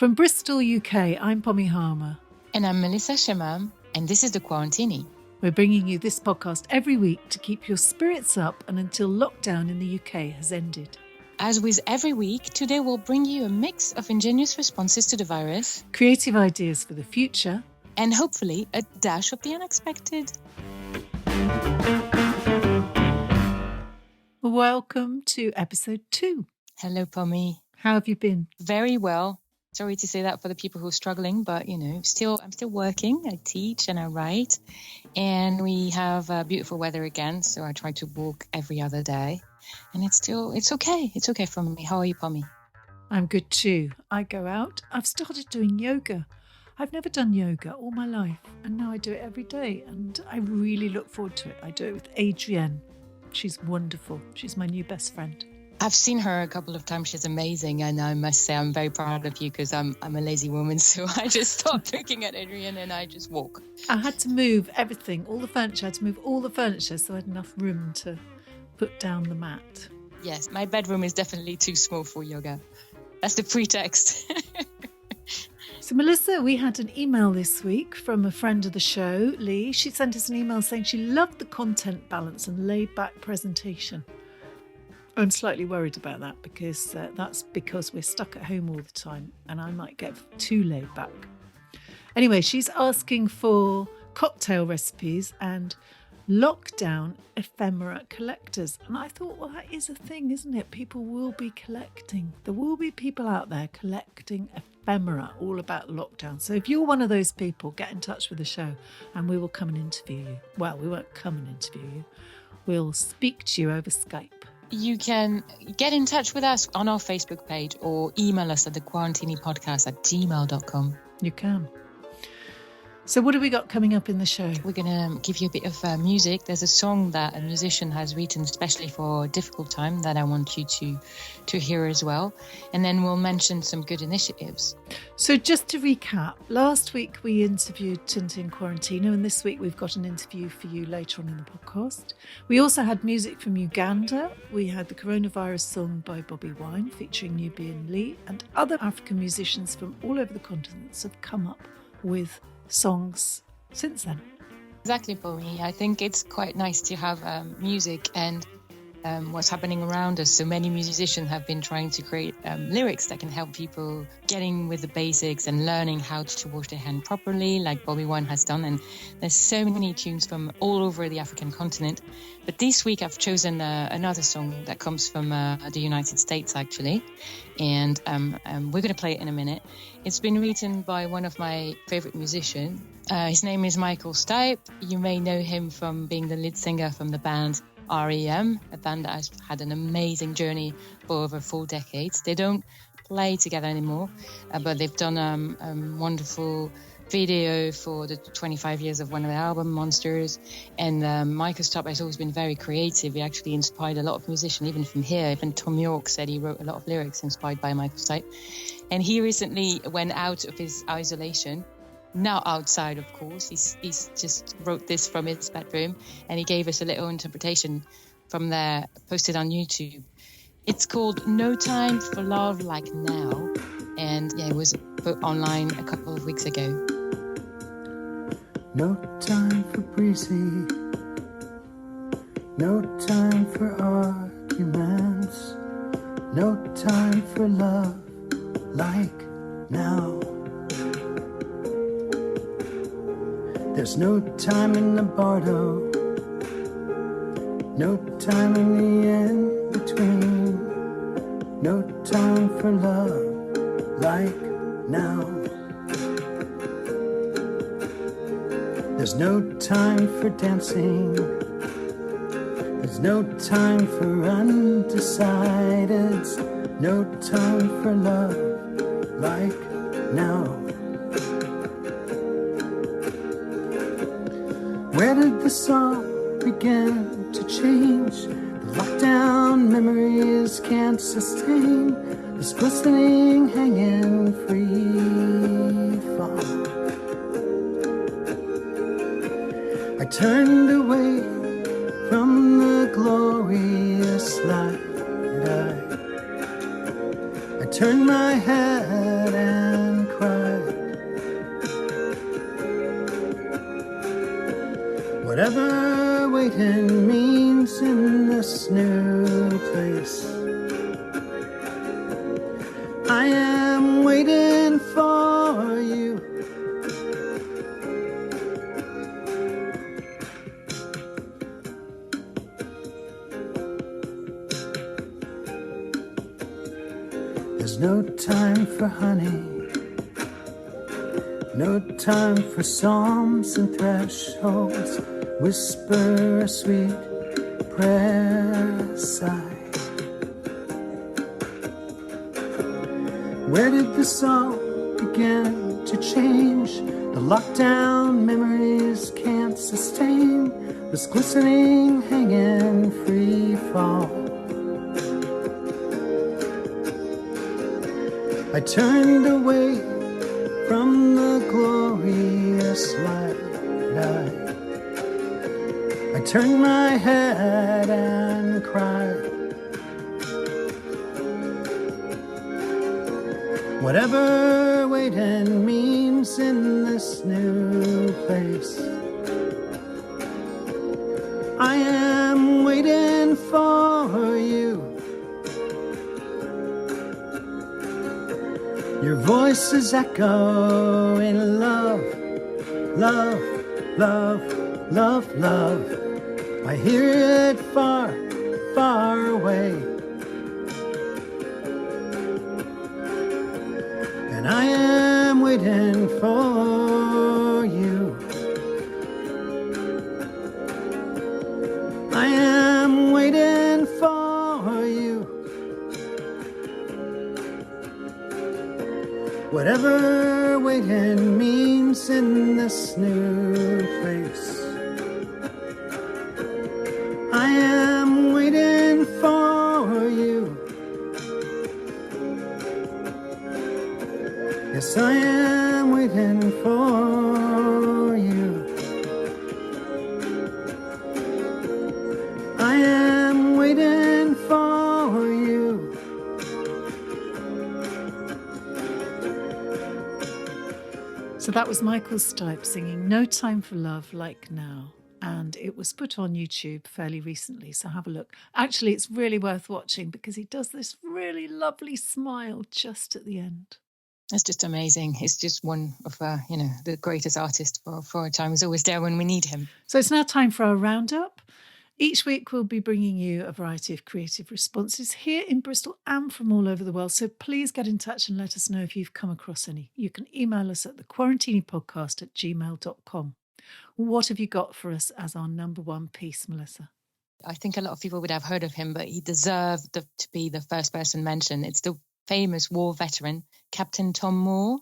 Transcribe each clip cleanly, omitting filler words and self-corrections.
From Bristol, UK, I'm Pommy Harmar. And I'm Melissa Chemam, and this is the Quarantini. We're bringing you this podcast every week to keep your spirits up and until lockdown in the UK has ended. As with every week, today we'll bring you a mix of ingenious responses to the virus, creative ideas for the future, and hopefully a dash of the unexpected. Welcome to episode 2. Hello, Pommy. How have you been? Very well. Sorry to say that for the people who are struggling, but I'm still working. I teach and I write, and we have beautiful weather again. So I try to walk every other day, and it's okay. It's okay for me. How are you, Pommy? I'm good too. I go out. I've started doing yoga. I've never done yoga all my life, and now I do it every day, and I really look forward to it. I do it with Adrienne. She's wonderful. She's my new best friend. I've seen her a couple of times. She's amazing. And I must say, I'm very proud of you because I'm a lazy woman. So I just stopped looking at Adrienne and I just walk. I had to move everything, all the furniture. I had to move all the furniture so I had enough room to put down the mat. Yes, my bedroom is definitely too small for yoga. That's the pretext. So Melissa, we had an email this week from a friend of the show, Lee. She sent us an email saying she loved the content balance and laid-back presentation. I'm slightly worried about that because that's because we're stuck at home all the time and I might get too laid back. Anyway, she's asking for cocktail recipes and lockdown ephemera collectors. And I thought, well, that is a thing, isn't it? People will be collecting. There will be people out there collecting ephemera all about lockdown. So if you're one of those people, get in touch with the show and we will come and interview you. Well, we won't come and interview you. We'll speak to you over Skype. You can get in touch with us on our Facebook page or email us at thequarantinipodcast@gmail.com. You can. So what have we got coming up in the show? We're going to give you a bit of music. There's a song that a musician has written especially for a difficult time that I want you to hear as well. And then we'll mention some good initiatives. So just to recap, last week we interviewed Tintin Quarantini, and this week we've got an interview for you later on in the podcast. We also had music from Uganda. We had the coronavirus song by Bobi Wine featuring Nubian Lee, and other African musicians from all over the continents have come up with songs since then. Exactly, Pommy. I think it's quite nice to have music and what's happening around us. So many musicians have been trying to create lyrics that can help people getting with the basics and learning how to wash their hand properly, like Bobi Wine has done. And there's so many tunes from all over the African continent. But this week I've chosen another song that comes from the United States, actually. And we're going to play it in a minute. It's been written by one of my favorite musicians. His name is Michael Stipe. You may know him from being the lead singer from the band REM, a band that has had an amazing journey for over 4 decades. They don't play together anymore, but they've done a wonderful video for the 25 years of one of their album, Monsters. And Michael Stipe has always been very creative. He actually inspired a lot of musicians, even from here. Even Tom York said he wrote a lot of lyrics inspired by Michael Stipe. And he recently went out of his isolation. Now outside, of course, he's just wrote this from his bedroom, and he gave us a little interpretation from there, posted on YouTube. It's called No Time for Love Like Now, and it was put online a couple of weeks ago. No time for breezy, no time for arguments, no time for love like now. There's no time in the bardo, no time in the in-between, no time for love like now. There's no time for dancing, there's no time for undecideds, no time for love like now. Where did the song begin to change? The lockdown memories can't sustain this glistening, hanging free fall. I turned away from the glorious light. I turned my head and Whatever waiting means in this new place, I am waiting for you. There's no time for honey, no time for psalms and thresholds. Whisper a sweet prayer sigh. Where did this all begin to change? The lockdown memories can't sustain this glistening, hanging free fall. I turned away from the glorious light. I turned my head and cried. Whatever waiting means in this new place, I am waiting for you. Your voices echo in love, love, love, love, love. I hear it far, far away. And I am waiting for you. I am waiting for you. Whatever waiting means in this new place, I am waiting for you. Yes, I am waiting for you. I am waiting for you. So that was Michael Stipe singing No Time for Love Like Now. And it was put on YouTube fairly recently, so have a look. Actually, it's really worth watching because he does this really lovely smile just at the end. It's just amazing. He's just one of, the greatest artists for our time. He's always there when we need him. So it's now time for our Roundup. Each week we'll be bringing you a variety of creative responses here in Bristol and from all over the world. So please get in touch and let us know if you've come across any. You can email us at thequarantinipodcast@gmail.com. What have you got for us as our number one piece, Melissa? I think a lot of people would have heard of him, but he deserved to be the first person mentioned. It's the famous war veteran, Captain Tom Moore.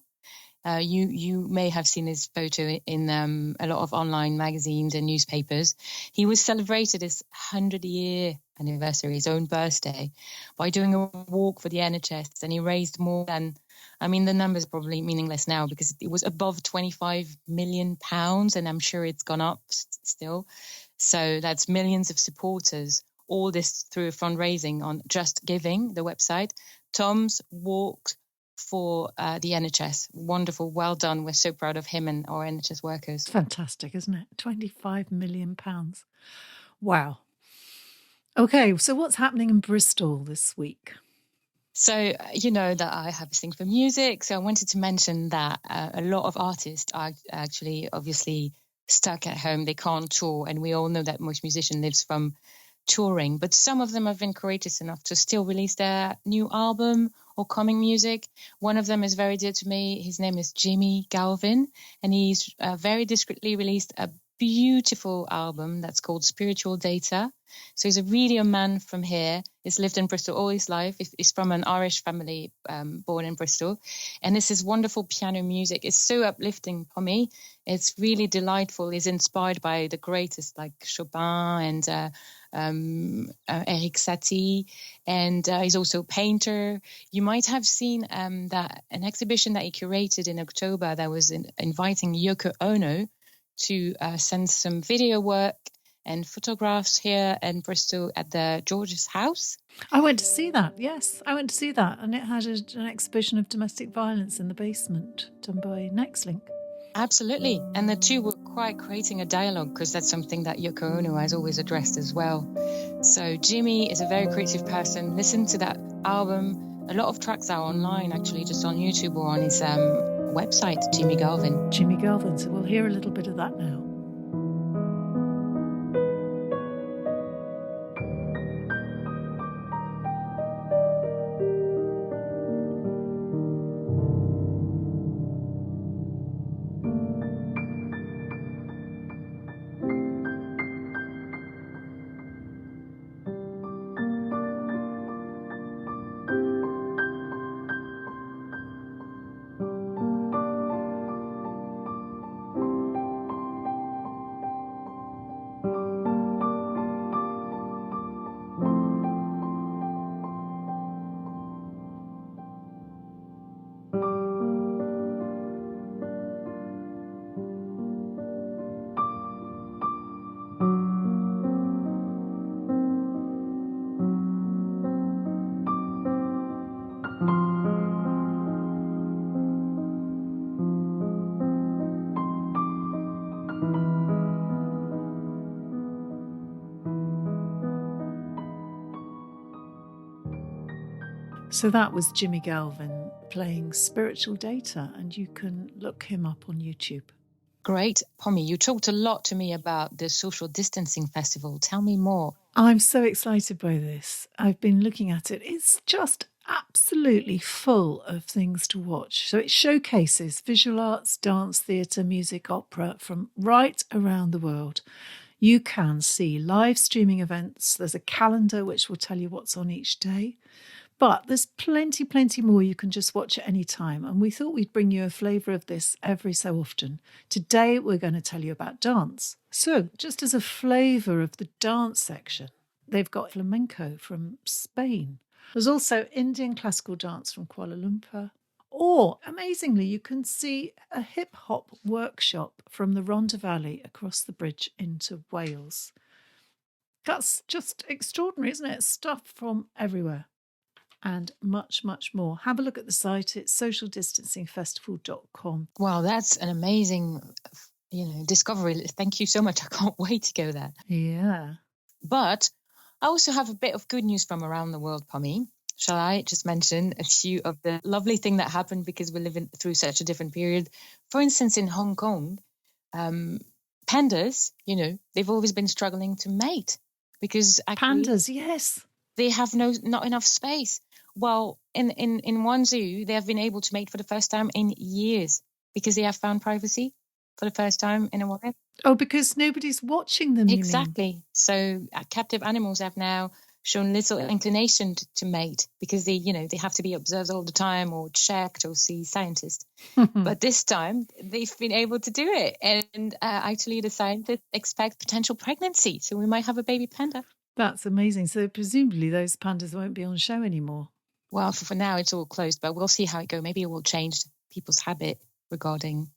You may have seen his photo in a lot of online magazines and newspapers. He was celebrated his 100-year anniversary, his own birthday, by doing a walk for the NHS, and he raised more than, the number's probably meaningless now because it was above £25 million, and I'm sure it's gone up still. So that's millions of supporters, all this through fundraising on Just Giving, the website. Tom's walk for the NHS. Wonderful. Well done. We're so proud of him and our NHS workers. Fantastic, isn't it? £25 million. Wow. Okay, so what's happening in Bristol this week? So, you know that I have a thing for music. So I wanted to mention that a lot of artists are actually obviously stuck at home. They can't tour. And we all know that most musician lives from touring. But some of them have been courageous enough to still release their new album or coming music. One of them is very dear to me. His name is Jimmy Galvin. And he's very discreetly released a beautiful album that's called Spiritual Data. So he's really a man from here. He's lived in Bristol all his life. He's from an Irish family born in Bristol. And this is wonderful piano music. It's so uplifting, Pommy. It's really delightful. He's inspired by the greatest like Chopin and Eric Satie. And he's also a painter. You might have seen that an exhibition that he curated in October that was inviting Yoko Ono to send some video work and photographs here in Bristol at the George's house. I went to see that, yes. I went to see that. And it had an exhibition of domestic violence in the basement done by Nextlink. Absolutely. And the two were quite creating a dialogue, because that's something that Yoko Ono has always addressed as well. So Jimmy is a very creative person. Listen to that album. A lot of tracks are online, actually, just on YouTube or on his website, Jimmy Galvin. Jimmy Galvin. So we'll hear a little bit of that now. So that was Jimmy Galvin playing Spiritual Data, and you can look him up on YouTube. Great. Pommy, you talked a lot to me about the social distancing festival. Tell me more. I'm so excited by this. I've been looking at it. It's just absolutely full of things to watch. So it showcases visual arts, dance, theatre, music, opera from right around the world. You can see live streaming events. There's a calendar which will tell you what's on each day. But there's plenty more you can just watch at any time. And we thought we'd bring you a flavour of this every so often. Today, we're going to tell you about dance. So just as a flavour of the dance section, they've got flamenco from Spain. There's also Indian classical dance from Kuala Lumpur. Or, amazingly, you can see a hip-hop workshop from the Rhondda Valley across the bridge into Wales. That's just extraordinary, isn't it? Stuff from everywhere. And much more. Have a look at the site. It's socialdistancingfestival.com. Wow, that's an amazing, discovery. Thank you so much. I can't wait to go there. Yeah. But I also have a bit of good news from around the world, Pommy. Shall I just mention a few of the lovely things that happened because we're living through such a different period? For instance, in Hong Kong, pandas, they've always been struggling to mate because actually, pandas, yes, they have not enough space. Well, in one zoo, they have been able to mate for the first time in years because they have found privacy for the first time in a while. Oh, because nobody's watching them, exactly. You mean? So captive animals have now shown little inclination to mate because they have to be observed all the time or checked or see scientists. But this time they've been able to do it. And actually the scientists expect potential pregnancy. So we might have a baby panda. That's amazing. So presumably those pandas won't be on show anymore. Well, for now it's all closed, but we'll see how it goes. Maybe it will change people's habit regarding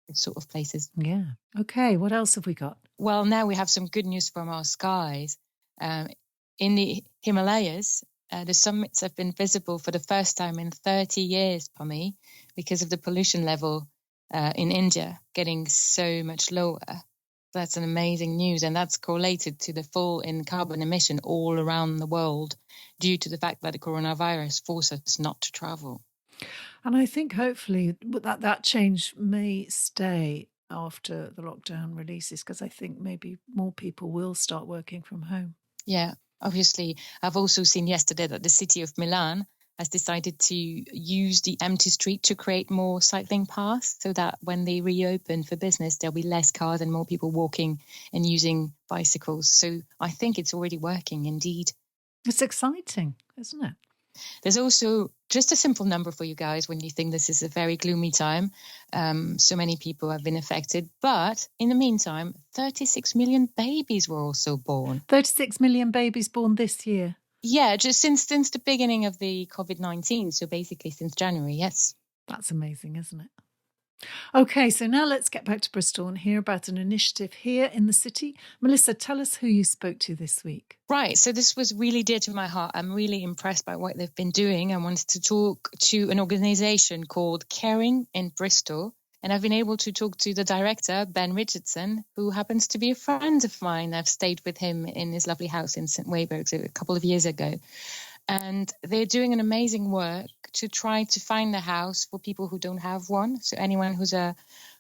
this sort of places. Yeah. Okay. What else have we got? Well, now we have some good news from our skies. In the Himalayas, the summits have been visible for the first time in 30 years, Pommy, because of the pollution level in India getting so much lower. That's an amazing news, and that's correlated to the fall in carbon emission all around the world due to the fact that the coronavirus forced us not to travel. And I think hopefully that change may stay after the lockdown releases, because I think maybe more people will start working from home. Yeah, obviously. I've also seen yesterday that the city of Milan has decided to use the empty street to create more cycling paths so that when they reopen for business, there'll be less cars and more people walking and using bicycles. So I think it's already working indeed. It's exciting, isn't it? There's also just a simple number for you guys when you think this is a very gloomy time. So many people have been affected. But in the meantime, 36 million babies were also born. 36 million babies born this year. Yeah, just since the beginning of the COVID-19. So basically since January, yes. That's amazing, isn't it? Okay, so now let's get back to Bristol and hear about an initiative here in the city. Melissa, tell us who you spoke to this week. Right, so this was really dear to my heart. I'm really impressed by what they've been doing. I wanted to talk to an organisation called Caring in Bristol, And I've been able to talk to the director, Ben Richardson, who happens to be a friend of mine. I've stayed with him in his lovely house in St. Weberg a couple of years ago. And they're doing an amazing work to try to find a house for people who don't have one. So anyone who's a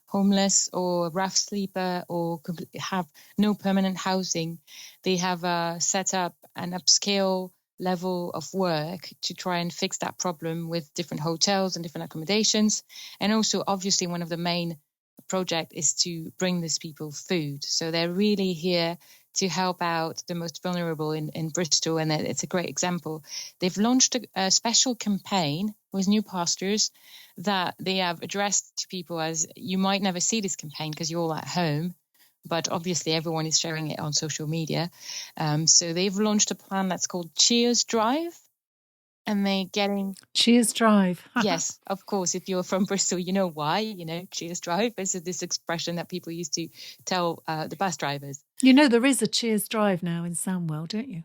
homeless or rough sleeper or have no permanent housing, they have set up an upscale level of work to try and fix that problem with different hotels and different accommodations. And also, obviously, one of the main project is to bring these people food. So they're really here to help out the most vulnerable in Bristol, and it's a great example. They've launched a special campaign with new pastors that they have addressed to people as, you might never see this campaign because you're all at home, but obviously everyone is sharing it on social media. So they've launched a plan that's called Cheers Drive, and they're getting... Cheers Drive. Yes, of course. If you're from Bristol, you know why. Cheers Drive is this expression that people used to tell the bus drivers. You know, there is a Cheers Drive now in Sandwell, don't you?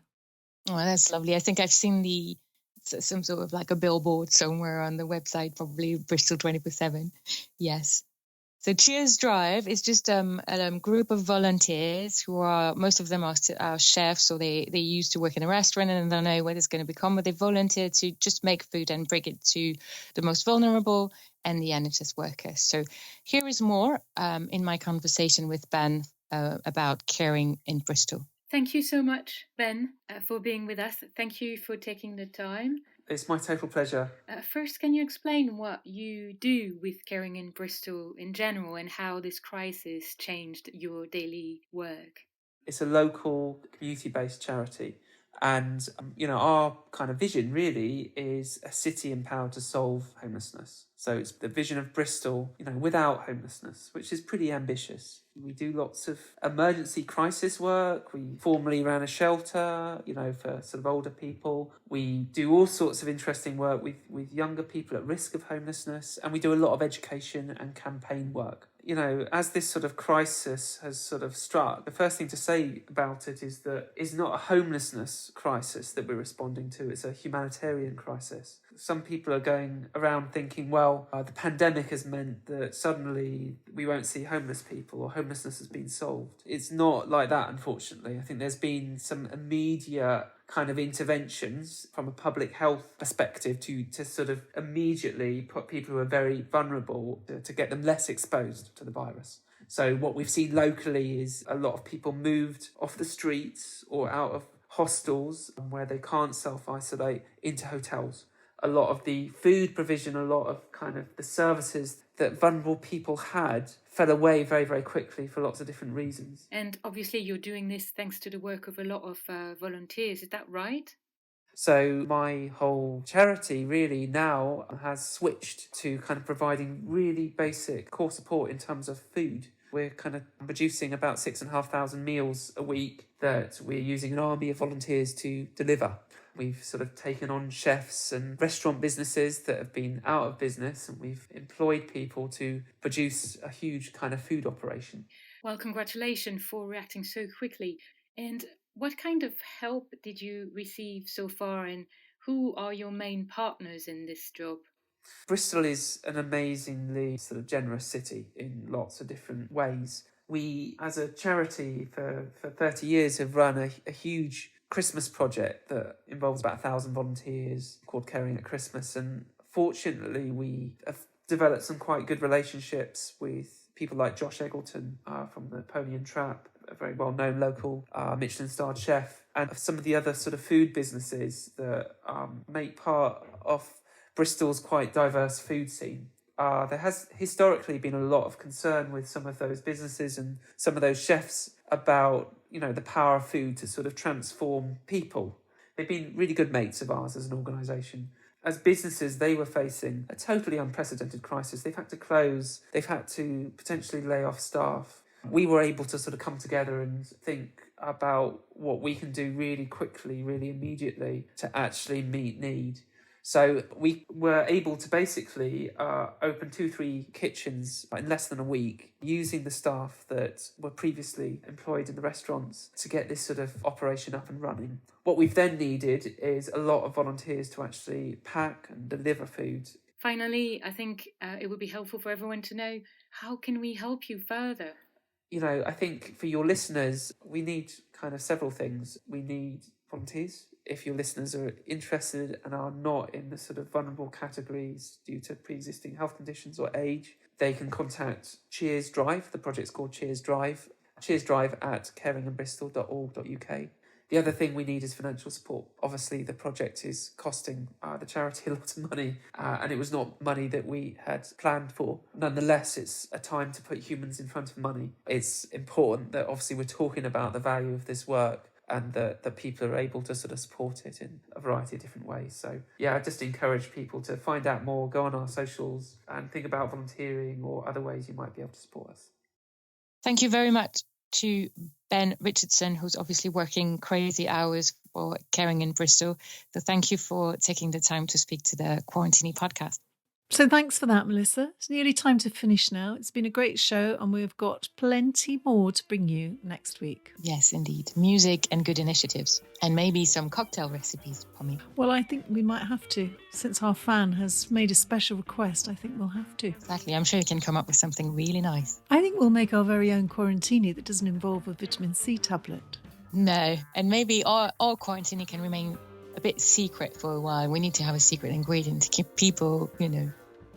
Oh, that's lovely. I think I've seen some sort of like a billboard somewhere on the website, probably Bristol 24/7. Yes. So Cheers Drive is just a group of volunteers who are, most of them are chefs, or they used to work in a restaurant and they don't know what it's going to become, but they volunteer to just make food and bring it to the most vulnerable and the NHS workers. So here is more in my conversation with Ben about caring in Bristol. Thank you so much, Ben, for being with us. Thank you for taking the time. It's my total pleasure. First, can you explain what you do with caring in Bristol in general and how this crisis changed your daily work? It's a local community-based charity. And, our kind of vision really is a city empowered to solve homelessness. So it's the vision of Bristol, without homelessness, which is pretty ambitious. We do lots of emergency crisis work. We formerly ran a shelter, for sort of older people. We do all sorts of interesting work with younger people at risk of homelessness. And we do a lot of education and campaign work. As this sort of crisis has sort of struck, the first thing to say about it is that it's not a homelessness crisis that we're responding to, it's a humanitarian crisis. Some people are going around thinking, well, the pandemic has meant that suddenly we won't see homeless people or homelessness has been solved. It's not like that, unfortunately. I think there's been some immediate kind of interventions from a public health perspective to sort of immediately put people who are very vulnerable to get them less exposed to the virus. So what we've seen locally is a lot of people moved off the streets or out of hostels where they can't self-isolate into hotels. A lot of the food provision, a lot of kind of the services that vulnerable people had fell away very, very quickly for lots of different reasons. And obviously you're doing this thanks to the work of a lot of volunteers, is that right? So my whole charity really now has switched to kind of providing really basic core support in terms of food. We're kind of producing about 6,500 meals a week that we're using an army of volunteers to deliver. We've sort of taken on chefs and restaurant businesses that have been out of business, and we've employed people to produce a huge kind of food operation. Well, congratulations for reacting so quickly. And what kind of help did you receive so far, and who are your main partners in this job? Bristol is an amazingly sort of generous city in lots of different ways. We, as a charity, for 30 years have run a huge Christmas project that involves about 1,000 volunteers called Caring at Christmas. And fortunately, we have developed some quite good relationships with people like Josh Eggleton from the Pommy and Trap, a very well-known local Michelin-starred chef, and some of the other sort of food businesses that make part of Bristol's quite diverse food scene. There has historically been a lot of concern with some of those businesses and some of those chefs about, the power of food to sort of transform people. They've been really good mates of ours as an organisation. As businesses, they were facing a totally unprecedented crisis. They've had to close. They've had to potentially lay off staff. We were able to sort of come together and think about what we can do really quickly, really immediately to actually meet need. So we were able to basically open 2-3 kitchens in less than a week, using the staff that were previously employed in the restaurants to get this sort of operation up and running. What we've then needed is a lot of volunteers to actually pack and deliver food. Finally, I think it would be helpful for everyone to know, how can we help you further? I think for your listeners, we need kind of several things. We need volunteers. If your listeners are interested and are not in the sort of vulnerable categories due to pre-existing health conditions or age, they can contact Cheers Drive. The project's called Cheers Drive. Cheers Drive at caringandbristol.org.uk. The other thing we need is financial support. Obviously, the project is costing the charity a lot of money, and it was not money that we had planned for. Nonetheless, it's a time to put humans in front of money. It's important that obviously we're talking about the value of this work and that people are able to sort of support it in a variety of different ways. So, I just encourage people to find out more, go on our socials and think about volunteering or other ways you might be able to support us. Thank you very much to Ben Richardson, who's obviously working crazy hours for Caring in Bristol. So thank you for taking the time to speak to the Quarantini podcast. So thanks for that, Melissa. It's nearly time to finish now. It's been a great show and we've got plenty more to bring you next week. Yes, indeed. Music and good initiatives. And maybe some cocktail recipes, Pommy. Well, I think we might have to. Since our fan has made a special request, I think we'll have to. Exactly. I'm sure you can come up with something really nice. I think we'll make our very own Quarantini that doesn't involve a vitamin C tablet. No. And maybe our Quarantini can remain a bit secret for a while. We need to have a secret ingredient to keep people,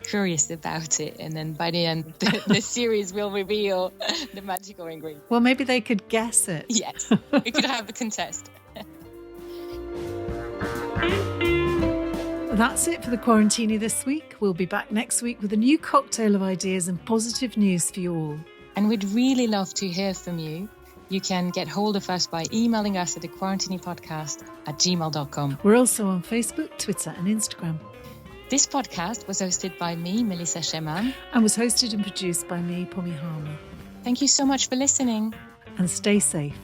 curious about it, and then by the end the series will reveal the magical ingredient. Well, maybe they could guess it. Yes, we could have a contest. That's it for the Quarantini this week. We'll be back next week with a new cocktail of ideas and positive news for you all. And we'd really love to hear from you. You can get hold of us by emailing us at thequarantinipodcast@gmail.com. We're also on Facebook, Twitter and Instagram. This podcast was hosted by me, Melissa Chemam. And was hosted and produced by me, Pommy Harmar. Thank you so much for listening. And stay safe.